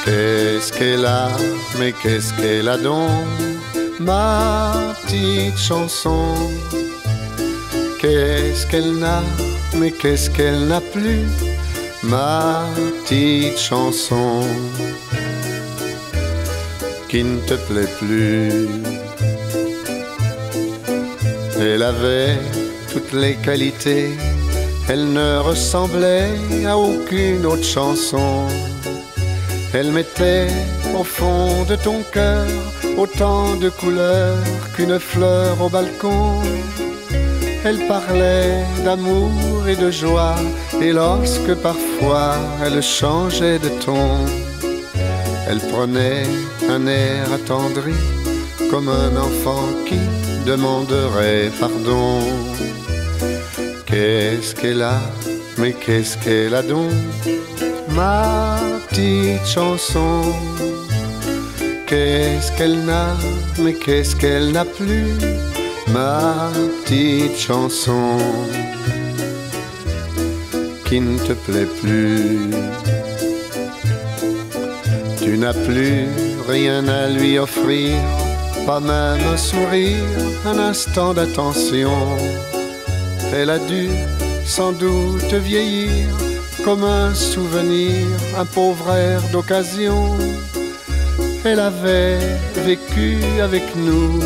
Qu'est-ce qu'elle a, mais qu'est-ce qu'elle a donc, ma petite chanson? Qu'est-ce qu'elle n'a, mais qu'est-ce qu'elle n'a plus, ma petite chanson? Qui ne te plaît plus? Elle avait toutes les qualités, elle ne ressemblait à aucune autre chanson. Elle mettait au fond de ton cœur autant de couleurs qu'une fleur au balcon. Elle parlait d'amour et de joie, et lorsque parfois elle changeait de ton, elle prenait un air attendri, comme un enfant qui demanderait pardon. Qu'est-ce qu'elle a, mais qu'est-ce qu'elle a donc, ma petite chanson? Qu'est-ce qu'elle n'a, mais qu'est-ce qu'elle n'a plus, ma petite chanson? Qui ne te plaît plus? Tu n'as plus rien à lui offrir, pas même un sourire, un instant d'attention. Elle a dû sans doute vieillir comme un souvenir, un pauvre air d'occasion. Elle avait vécu avec nous,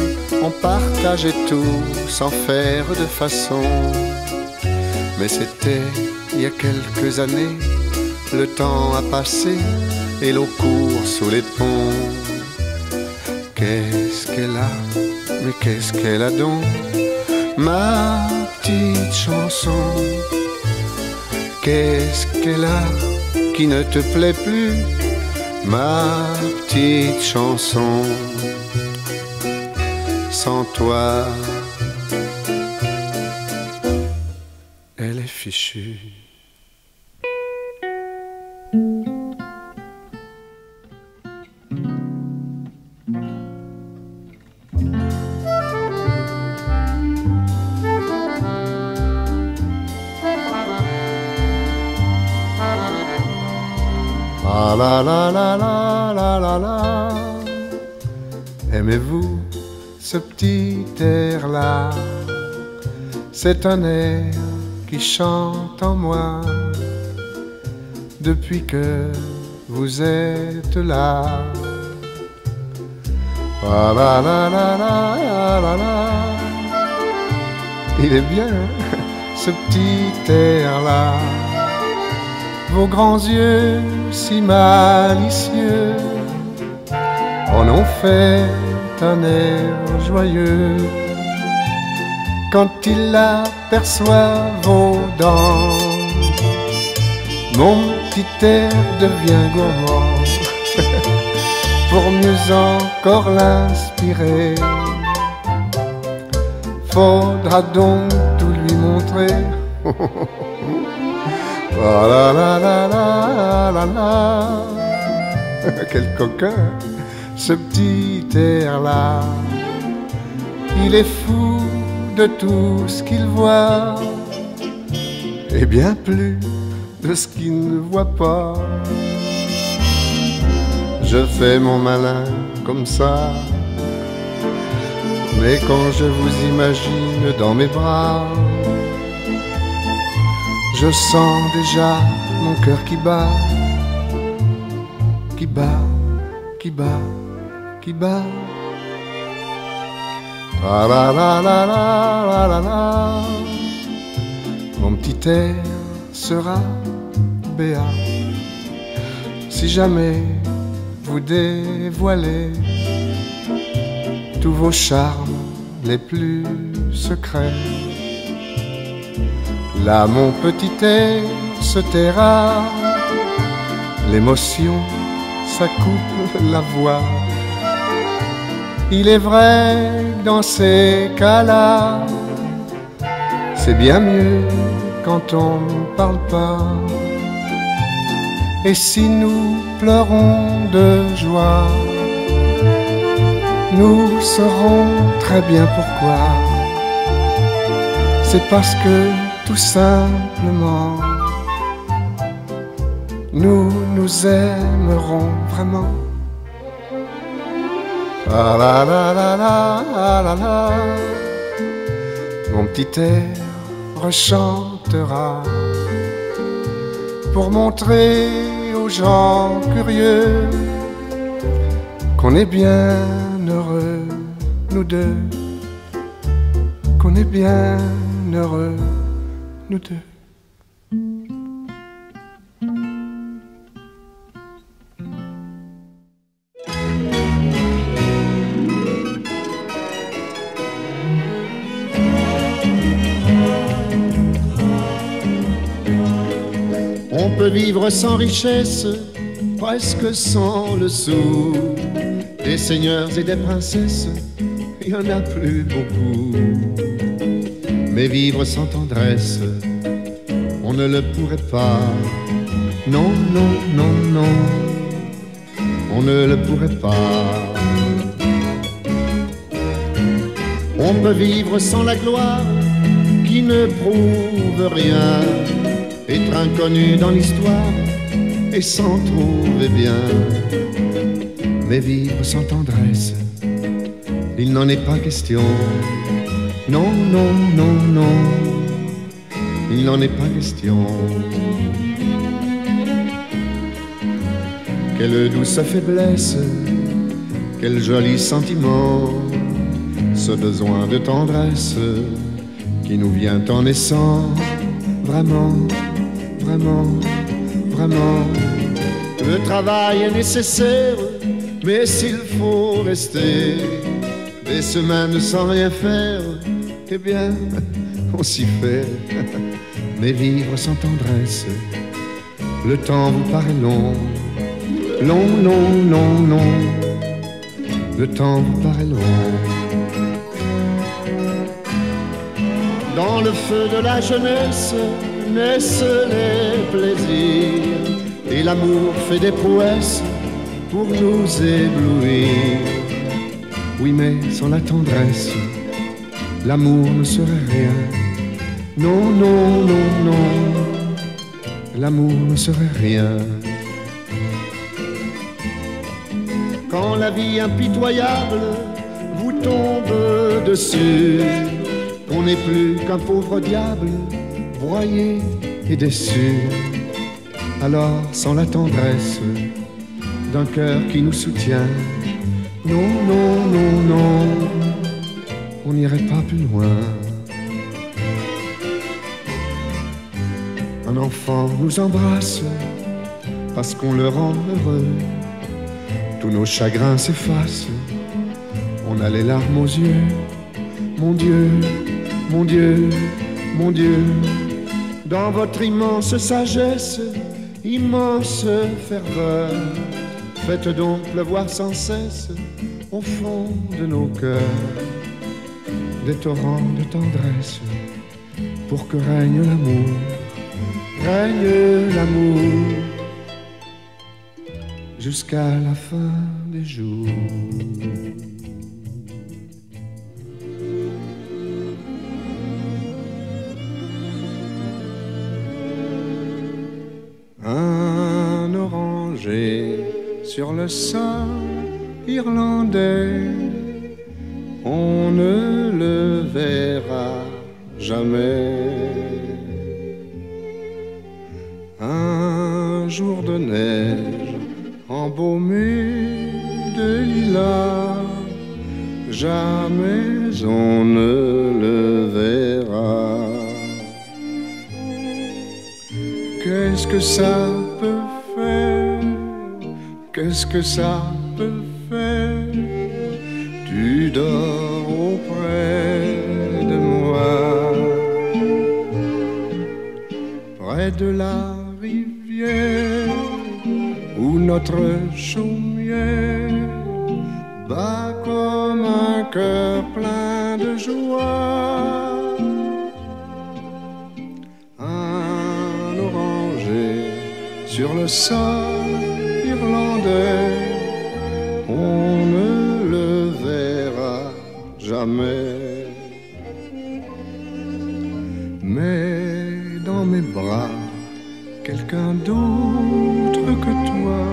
on partageait tout sans faire de façon. Mais c'était il y a quelques années, le temps a passé et l'eau court sous les ponts. Qu'est-ce qu'elle a, mais qu'est-ce qu'elle a donc, ma petite chanson? Qu'est-ce qu'elle a qui ne te plaît plus, ma petite chanson? Sans toi, elle est fichue. La la la la la la la la. Aimez-vous ce petit air-là? C'est un air qui chante en moi depuis que vous êtes là. La la la la la la la. Il est bien, hein, ce petit air-là. Vos grands yeux si malicieux en ont fait un air joyeux. Quand il aperçoit vos dents, mon petit air devient gourmand. Pour mieux encore l'inspirer, faudra donc tout lui montrer. Oh la la la la la la. Quel coquin, ce petit air-là. Il est fou de tout ce qu'il voit et bien plus de ce qu'il ne voit pas. Je fais mon malin comme ça, mais quand je vous imagine dans mes bras, je sens déjà mon cœur qui bat, qui bat, qui bat, qui bat. Ah la la la la la la la. Mon petit air sera béat si jamais vous dévoilez tous vos charmes les plus secrets. Là mon petit air se taira, l'émotion ça coupe la voix. Il est vrai que dans ces cas-là, c'est bien mieux quand on ne parle pas. Et si nous pleurons de joie, nous saurons très bien pourquoi. C'est parce que tout simplement, nous nous aimerons vraiment. Ah la la la la la la. Mon petit air rechantera pour montrer aux gens curieux qu'on est bien heureux, nous deux, qu'on est bien heureux, nous deux. On peut vivre sans richesse, presque sans le sou. Des seigneurs et des princesses, il n'y en a plus beaucoup. Mais vivre sans tendresse, on ne le pourrait pas. Non, non, non, non, on ne le pourrait pas. On peut vivre sans la gloire qui ne prouve rien, être inconnu dans l'histoire et s'en trouver bien. Mais vivre sans tendresse, il n'en est pas question. Non, non, non, non, il n'en est pas question. Quelle douce faiblesse, quel joli sentiment, ce besoin de tendresse qui nous vient en naissant. Vraiment, vraiment, vraiment. Le travail est nécessaire, mais s'il faut rester des semaines sans rien faire, eh bien, on s'y fait. Mais vivre sans tendresse, le temps vous paraît long. Long, long, long, long, le temps vous paraît long. Dans le feu de la jeunesse naissent les plaisirs, et l'amour fait des prouesses pour nous éblouir. Oui, mais sans la tendresse, l'amour ne serait rien. Non, non, non, non, l'amour ne serait rien. quand la vie impitoyable vous tombe dessus, qu'on n'est plus qu'un pauvre diable, broyé et déçu. Alors, sans la tendresse d'un cœur qui nous soutient, non, non, non, non, on n'irait pas plus loin. Un enfant nous embrasse parce qu'on le rend heureux. Tous nos chagrins s'effacent, on a les larmes aux yeux. Mon Dieu, mon Dieu, mon Dieu, dans votre immense sagesse, immense ferveur, faites donc pleuvoir sans cesse au fond de nos cœurs des torrents de tendresse, pour que règne l'amour, règne l'amour, jusqu'à la fin des jours. Un oranger sur le sol irlandais, on ne le verra jamais. Un jour de neige embaumé de lilas, jamais on ne le verra. Qu'est-ce que ça peut faire? Qu'est-ce que ça peut faire? Tu dors auprès de moi, près de la rivière où notre chaumière bat comme un cœur plein de joie. Un oranger sur le sol irlandais, on ne le verra jamais. Mais dans mes bras, quelqu'un d'autre que toi,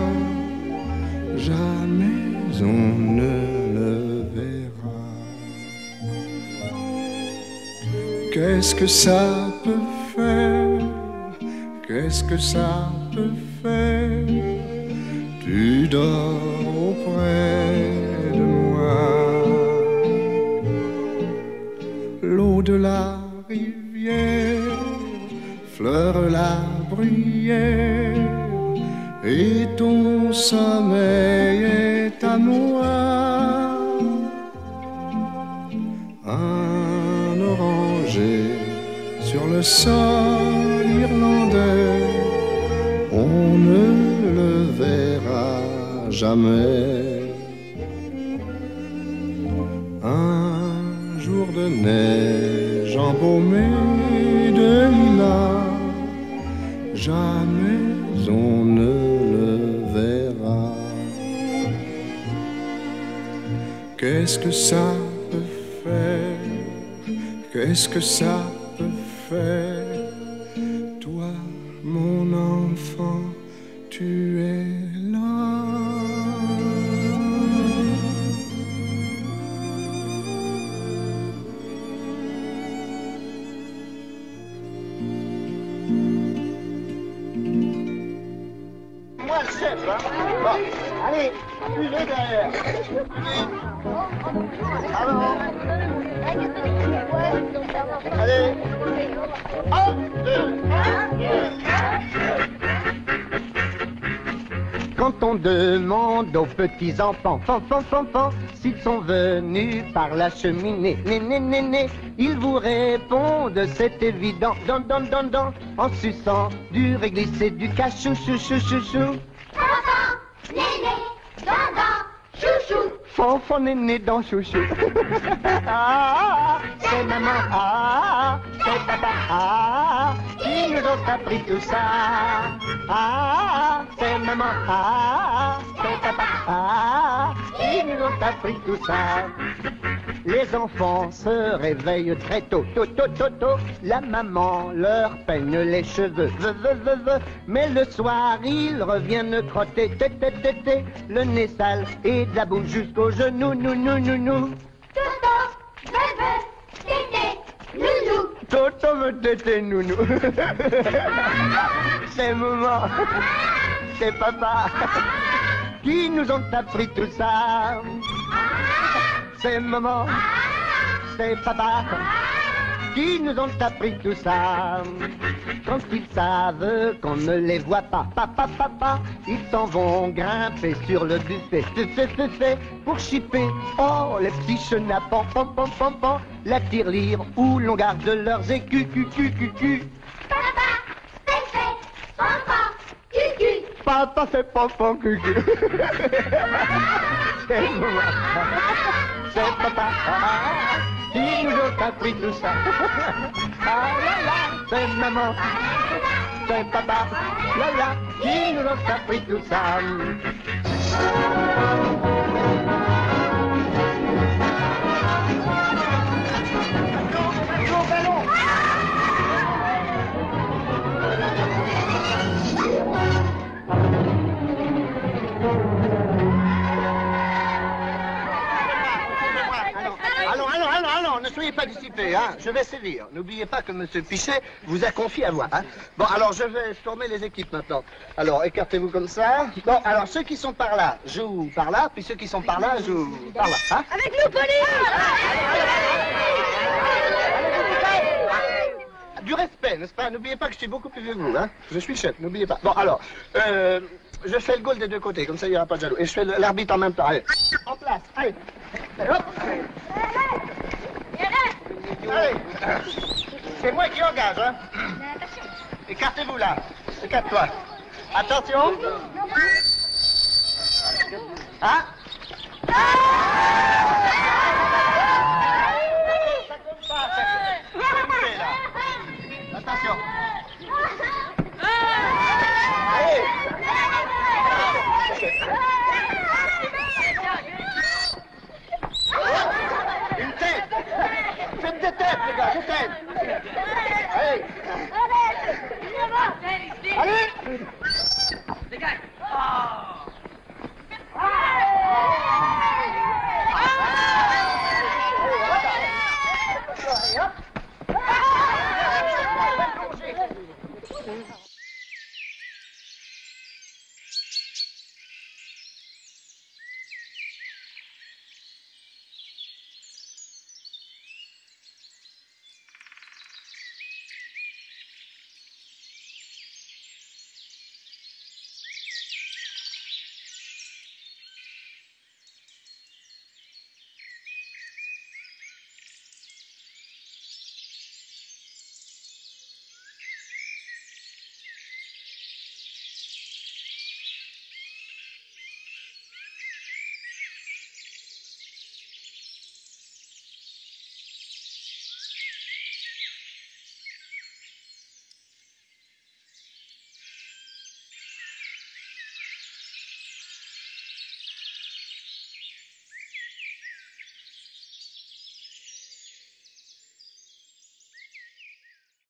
jamais on ne le verra. Qu'est-ce que ça peut faire? Qu'est-ce que ça peut faire? Tu dors auprès de moi. L'eau de la rivière fleure la bruyère et ton sommeil est à moi. Un oranger sur le sol irlandais, on ne le verra jamais. Un jour de neige embaumée de lilas, jamais on ne le verra. Qu'est-ce que ça peut faire? Qu'est-ce que ça peut faire? Toi, mon enfant, tu es là. Moi le chef, hein? Bon, allez, suivez derrière. Alors, allez, 1, 2, 1. Quand on demande aux petits enfants, s'ils sont venus par la cheminée, né, ils vous répondent, c'est évident, don, en suçant du réglissé, du cachou, chou. Néné, dans, chouchou. Fanfan néné dans chouchou. Ah, c'est maman, ah, c'est papa, ah, qui nous ont appris tout ça. Ah, c'est maman, ah, c'est papa, ah, qui nous ont appris tout ça. Les enfants se réveillent très tôt, tôt, tôt, tôt, tôt. La maman leur peigne les cheveux, mais le soir ils reviennent crotter, le nez sale et de la boue jusqu'aux genoux, nou. Toto, bébé, tété, nounou. Toto veut téter nounou. C'est maman, c'est papa qui nous ont appris tout ça. C'est maman, c'est papa qui nous ont appris tout ça. Quand ils savent qu'on ne les voit pas, papa, ils s'en vont grimper sur le buffet, pour chipper, oh, les petits chenapans, pan, la tirelire où l'on garde leurs écus, Papa, pépé, papa, cucu. Papa fait papa, cucu. C'est maman, c'est papa qui nous ont appris tout ça. Ah là là, c'est maman, c'est papa, là qui nous ont appris tout ça. Allons, ne soyez pas dissipés, hein. Je vais sévir. N'oubliez pas que M. Pichet vous a confié à moi, hein. Bon, alors je vais former les équipes maintenant. Alors, écartez-vous comme ça. Bon, alors ceux qui sont par là jouent par là, puis ceux qui sont par là jouent par là, hein. Avec nous, Pauline. Du respect, n'est-ce pas? N'oubliez pas que je suis beaucoup plus vieux que vous, hein. Je suis chef, n'oubliez pas. Bon, alors, je fais le goal des deux côtés, comme ça il n'y aura pas de jaloux. Et je fais l'arbitre en même temps. Allez, en place, allez. Hop. Allez, c'est moi qui engage, hein. Écartez-vous là, écarte-toi. Attention. Hein? Ça compte pas, ça compte là. Attention. Allez. Une tête. Faites des têtes, les gars, des têtes. Allez. Allez. Allez, hop.